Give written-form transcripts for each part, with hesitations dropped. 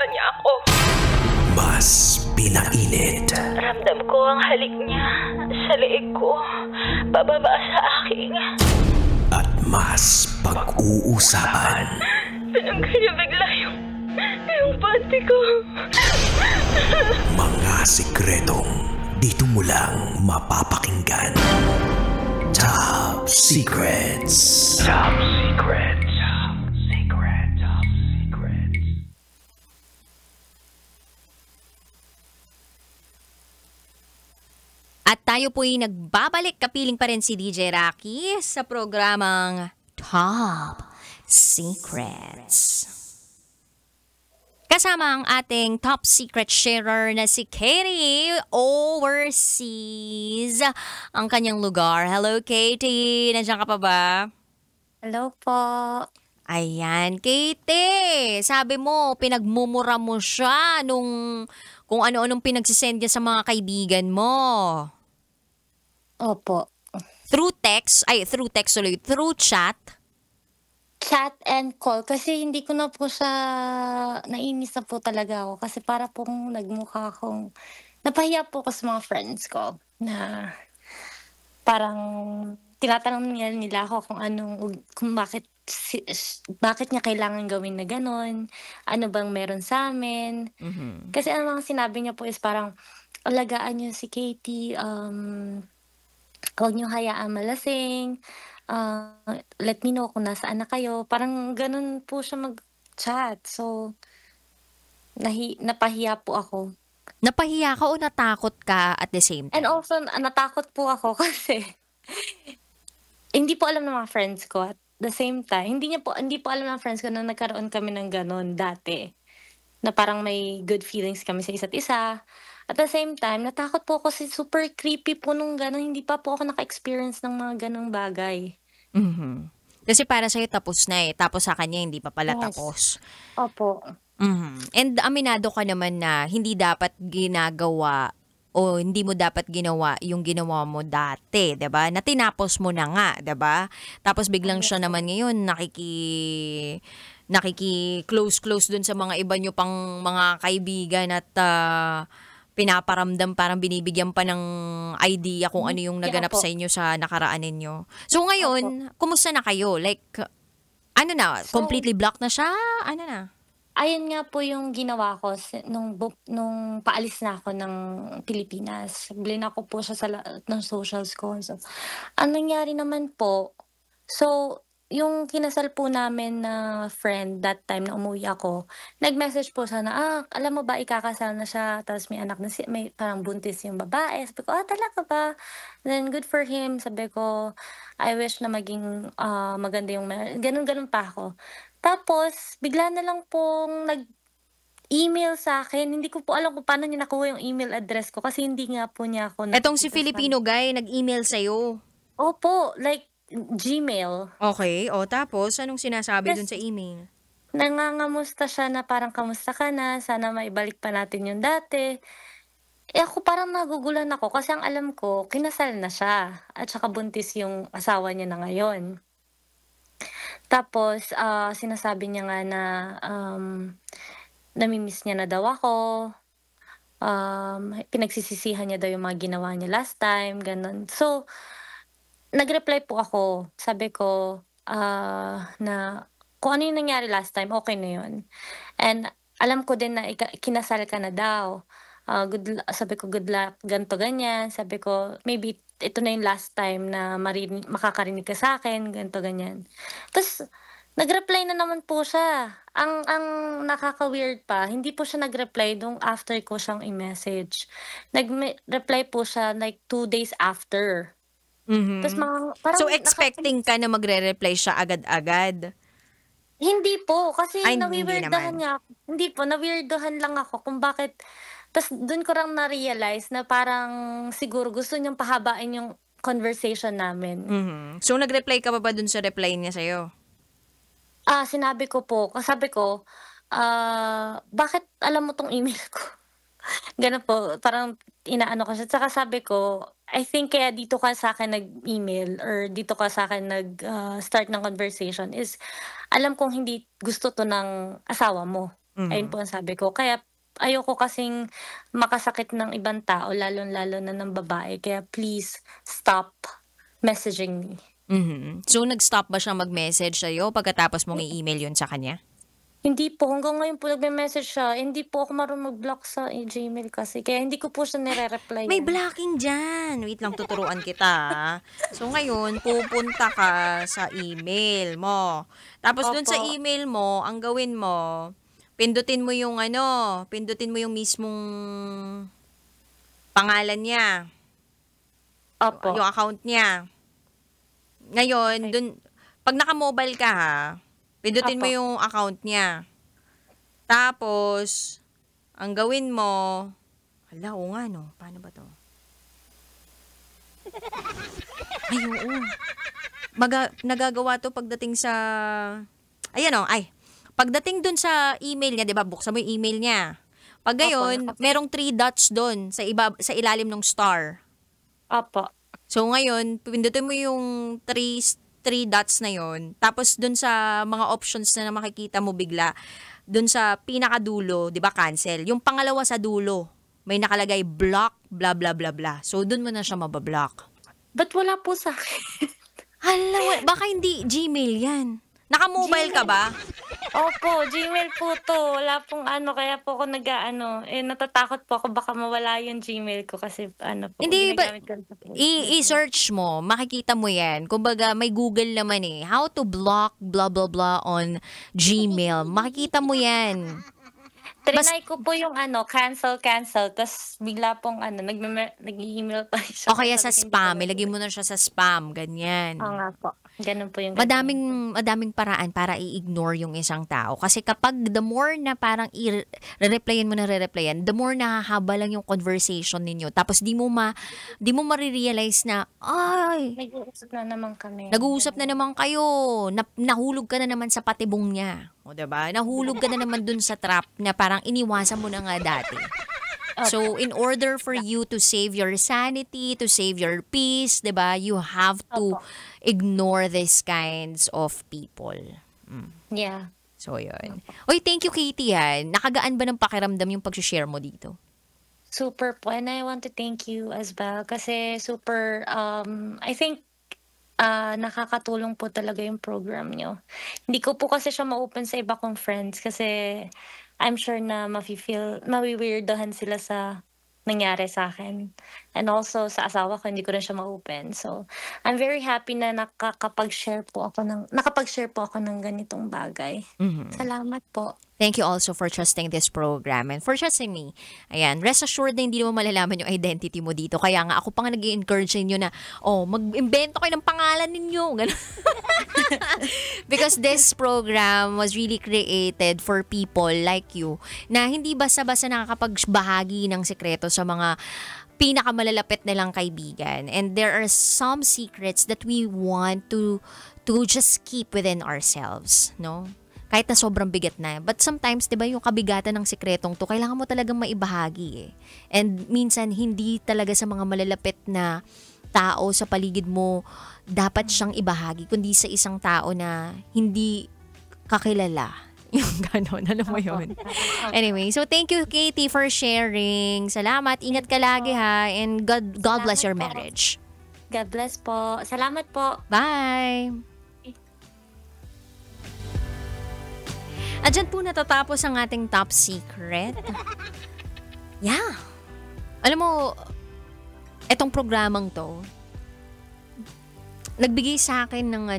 niya ako. Mas pinainit. Ramdam ko ang halik niya sa leeg ko, bababa sa aking. At mas pag-uusapan. Tinanggal niya bigla yung panty ko. Mga sikretong dito mo lang mapapakinggan. Top Secrets. Top Secrets. Top Secrets. Top Secrets. At tayo po'y nagbabalik, kapiling pa rin si DJ Rocky sa programang Top Secrets. Kasama ang ating top secret sharer na si Katie overseas ang kanyang lugar. Hello Katie, nandiyan ka pa ba? Hello po. Ayan, Katie, sabi mo, pinagmumura mo siya nung kung ano-anong pinagsisend niya sa mga kaibigan mo. Opo. Through chat. Chat and call. Kasi hindi ko na po siya, nainis na po talaga ako. Kasi para pong nagmukha akong, napahiya po ako sa mga friends ko. Na parang tinatanong nila ako kung bakit niya kailangan gawin na gano'n. Ano bang meron sa amin. Mhm. Kasi ang mga sinabi niya po is parang, alagaan niyo si Katie, huwag niyo hayaang malasing, let me know kung nasaan na kayo. Parang gano'n po siya mag-chat. So, napahiya po ako. Napahiya ka o natakot ka at the same And time? also, natakot po ako kasi hindi po alam ng mga friends ko at the same time, hindi po alam ng friends ko na nagkaroon kami ng gano'n dati. Na parang may good feelings kami sa isa't isa. At the same time, natakot po ako kasi super creepy po nung gano'n. Hindi pa po ako naka-experience ng mga gano'ng bagay. Mhm. Kasi para sa'yo tapos na eh. Tapos sa kanya hindi pa pala Yes. tapos. Opo. Mhm. And aminado ka naman na hindi dapat ginagawa o hindi mo dapat ginawa yung ginawa mo dati, 'di ba? Na tinapos mo na nga, 'di ba? Tapos biglang siya naman ngayon nakiki-close dun sa mga iba nyo pang mga kaibigan at pinaparamdam, parang binibigyan pa ng idea kung ano yung naganap Opo. sa inyo sa nakaraan ninyo. So ngayon, kumusta na kayo? Like, ano na, So, completely blocked na siya? Ano na? ayun nga po yung ginawa ko nung paalis na ako ng Pilipinas. Blinak ko po siya ng socials ko. So, ang nangyari naman po, so, yung kinasal po namin na friend that time na umuwi ako, nag-message po siya na, alam mo ba ikakasal na siya, tapos may anak na may parang buntis yung babae. Sabi ko, talaga ba? Then good for him. Sabi ko, I wish na maging maganda yung ganun-ganun pa ako. Tapos, bigla na lang pong email sa akin. Hindi ko po alam kung paano niya nakuha yung email address ko kasi hindi nga po niya ako Etong si nakikita Filipino guy, nag-email sa'yo. Opo, like Gmail. Okay, o tapos, anong sinasabi dun Tas sa email? nangangamusta siya na parang, "Kamusta ka na? Sana maibalik pa natin yung dati." Ako parang nagugulan ako kasi ang alam ko kinasal na siya at saka buntis yung asawa niya na ngayon. Tapos, sinasabi niya nga na, nami-miss niya na daw ako, pinagsisisihan niya daw yung mga ginawa niya last time, gano'n. So, nag-reply po ako. Sabi ko, na kung ano yung nangyari last time, okey na yun. And alam ko din na kinasal ka na daw. Sabi ko, "Good luck," ganito, ganyan. Sabi ko, "Maybe ito na yung last time na makakarinig ka sa'kin," ganito, ganyan. Ta's nag-reply na naman po siya. Ang nakaka-weird pa, hindi po siya nag-reply nung after ko siyang i-message. Reply po siya like 2 days after. Ta's Mhm. parang So, expecting ka na magre-reply siya agad-agad? hindi po, kasi Ay, hindi nawi-weirduhan naman. nga ako. Hindi po, na-weirduhan lang ako kung bakit. Ta's dun ko lang na-realize na parang siguro gusto niyang pahabain yung conversation namin. Mhm. So, nag-reply ka pa ba dun sa reply niya sa'yo? Sinabi ko po, sabi ko, "Bakit alam mo 'tong email ko?" Gano'n po, parang inaano ko siya. Tsaka sabi ko, "I think kaya dito ka sa'kin nag-email or dito ka sa'kin start ng conversation is alam kong hindi gusto 'to ng asawa mo." Ayun po ang sabi ko. Kaya ayoko kasing makasakit ng ibang tao, lalong-lalo na ng babae. Kaya please stop messaging me. So, nag-stop ba siya mag-message sa'yo pagkatapos mong i-email yun sa kanya? Hindi po, hanggang ngayon po nagme-message siya. Hindi po ako marunong mag-block sa Gmail kasi. Kaya hindi ko po siya nire-replyan. May blocking dyan. Wait lang, tuturuan kita. So, ngayon, pupunta ka sa email mo. Tapos, dun sa Opo. email mo, ang gawin mo, pindutin mo yung mismong pangalan niya, Opo. yung account niya. Ngayon, dun, pag naka-mobile ka ha, pindutin mo Opo. yung account niya. Tapos, ang gawin mo, hala, oo nga no, paano ba to? Ay, oo. Nagagawa to pagdating sa, ayan o, pagdating dun sa email niya, di ba, buksan mo yung email niya. Pag gayon, merong 3 dots dun sa ilalim ng star. Opo. So, ngayon, pindutin mo yung 3 dots na yon. Tapos, dun sa mga options na makikita mo bigla, dun sa pinakadulo, di ba, cancel. Yung pangalawa sa dulo, may nakalagay block, blah, blah, blah, blah. So, dun mo na siya mabablock. Ba't wala po sa akin? Hala, baka hindi Gmail yan. Naka-mobile ka ba? Opo, Gmail po to. Wala pong kaya po ako natatakot po ako baka mawala yung Gmail ko kasi Hindi ba, ginagamit ko sa i-search mo, makikita mo yan. Kumbaga, may Google naman eh. How to block blah blah blah on Gmail. Makikita mo yan. Trinay ko po yung cancel, tapos bigla pong nag-email pa siya. O kaya sa spam, ilagay mo na siya sa spam, ganyan. Oo nga po. Ganun po yung Madaming paraan para i-ignore yung isang tao. Kasi kapag the more na parang i-replyan mo na re-replyan, the more nahahaba lang yung conversation ninyo. Tapos di mo marirealize na, ay, Nag-uusap na naman kami. nag-uusap na naman kayo. Nahulog ka na naman sa patibong niya. O diba? Nahulog ka na naman dun sa trap na parang iniwasan mo na nga dati. So, in order for you to save your sanity, to save your peace, diba, you have to ignore these kinds of people. Yeah. So, yun. Oy, thank you, Katie, ha. Nakagaan ba ng pakiramdam yung pag-share mo dito? Super po. And I want to thank you as well. Kasi super, I think, nakakatulong po talaga yung program nyo. Hindi ko po kasi siya ma-open sa iba kong friends kasi I'm sure na mawi-weirdohan sila sa nangyari sa akin. And also sa asawa ko, hindi ko rin siya ma-open. So, I'm very happy na nakapag-share po ako ng ganitong bagay. Salamat po. Thank you also for trusting this program and for trusting me. Ayan, rest assured na hindi mo malalaman yung identity mo dito. Kaya nga ako pa nga nag-i-encourage sa inyo na, mag-invento kayo ng pangalan ninyo. Ganun. Because this program was really created for people like you na hindi basta-basta nakakapagbahagi ng sekreto sa mga pinakamalalapit nilang kaibigan. And there are some secrets that we want to just keep within ourselves, no? Kahit na sobrang bigat na. But sometimes, di ba, yung kabigatan ng sikretong to, kailangan mo talagang maibahagi eh. And minsan, hindi talaga sa mga malalapit na tao sa paligid mo dapat siyang ibahagi, kundi sa isang tao na hindi kakilala. Yung gano'n, alam mo yun. Anyway, so thank you, Katie, for sharing. Salamat, ingat ka lagi ha, and God bless your marriage. God bless po. Salamat po. Bye! At dyan po natatapos ang ating top secret. Yeah. Alam mo, etong programang to, nagbigay sa akin ng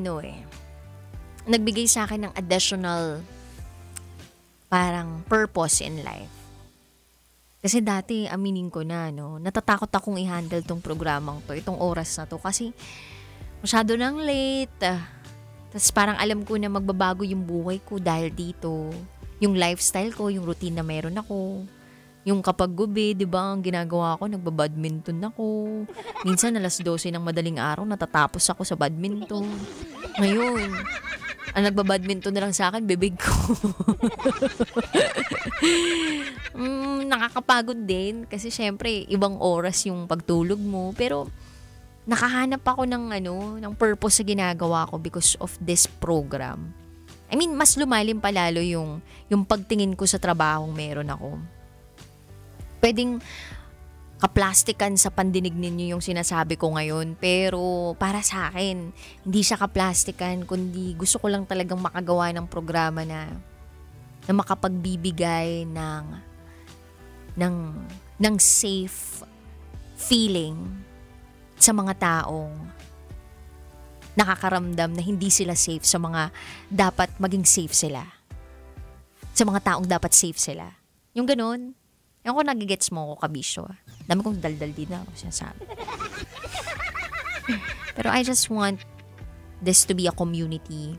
nagbigay sa akin ng additional parang purpose in life. Kasi dati, aminin ko na, natatakot akong i-handle tong programang to, itong oras na to, kasi masyado nang late. Tapos parang alam ko na magbabago yung buhay ko dahil dito. Yung lifestyle ko, yung routine na meron ako. Yung kapag gabi, di ba, ang ginagawa ko, nagbabadminton ako. Minsan, alas 12 ng madaling araw, natatapos ako sa badminton. Ngayon, ang nagbabadminton na lang sa akin, bibig ko. Nakakapagod din. Kasi syempre, ibang oras yung pagtulog mo. Pero, nakahanap ako ng purpose sa ginagawa ko because of this program. I mean, mas lumalim pa lalo yung pagtingin ko sa trabahong meron ako. Pwedeng kaplastikan sa pandinig ninyo yung sinasabi ko ngayon, pero para sa akin, hindi siya kaplastikan, kundi gusto ko lang talagang makagawa ng programa na makapagbibigay ng safe feeling sa mga taong nakakaramdam na hindi sila safe sa mga dapat maging safe sila. Sa mga taong dapat safe sila. Yung ganun. Yung ko nagigets mo ko, kabisyo. Dami kong daldal din na ako sinasabi. Pero I just want this to be a community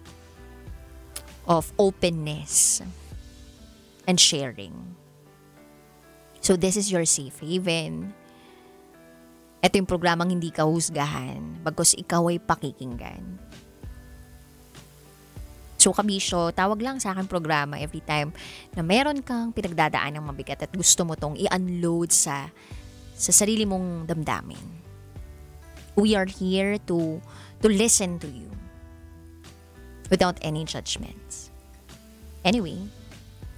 of openness and sharing. So this is your safe haven. Ito yung programang hindi ka husgahan, bagkus ikaw ay pakikinggan. So kabisyo, tawag lang sa akin programa every time na meron kang pinagdadaan ng mabigat at gusto mo tong i-unload sa sarili mong damdamin. We are here to listen to you without any judgments. Anyway,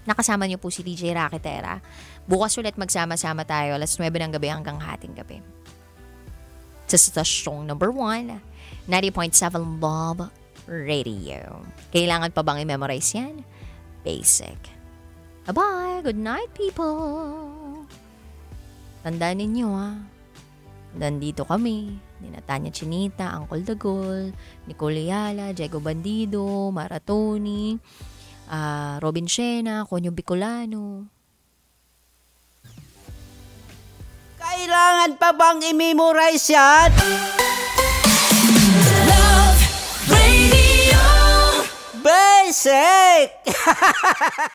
nakasama niyo po si DJ Raketera. Bukas ulit magsama-sama tayo alas 9 ng gabi hanggang hating gabi. Sa stasyong number 1, 90.7 Love Radio. Kailangan pa bang i-memorize yan? Basic. Bye-bye! Good night, people! Tandaan ninyo, nandito kami. Nina Tanya Chinita, Uncle Dagol, Nicole Ayala, Diego Bandido, Maratoni, Robin Shena, Konyo Bicolano. Kailangan pa bang i-memorize yan? Love Radio. Basic!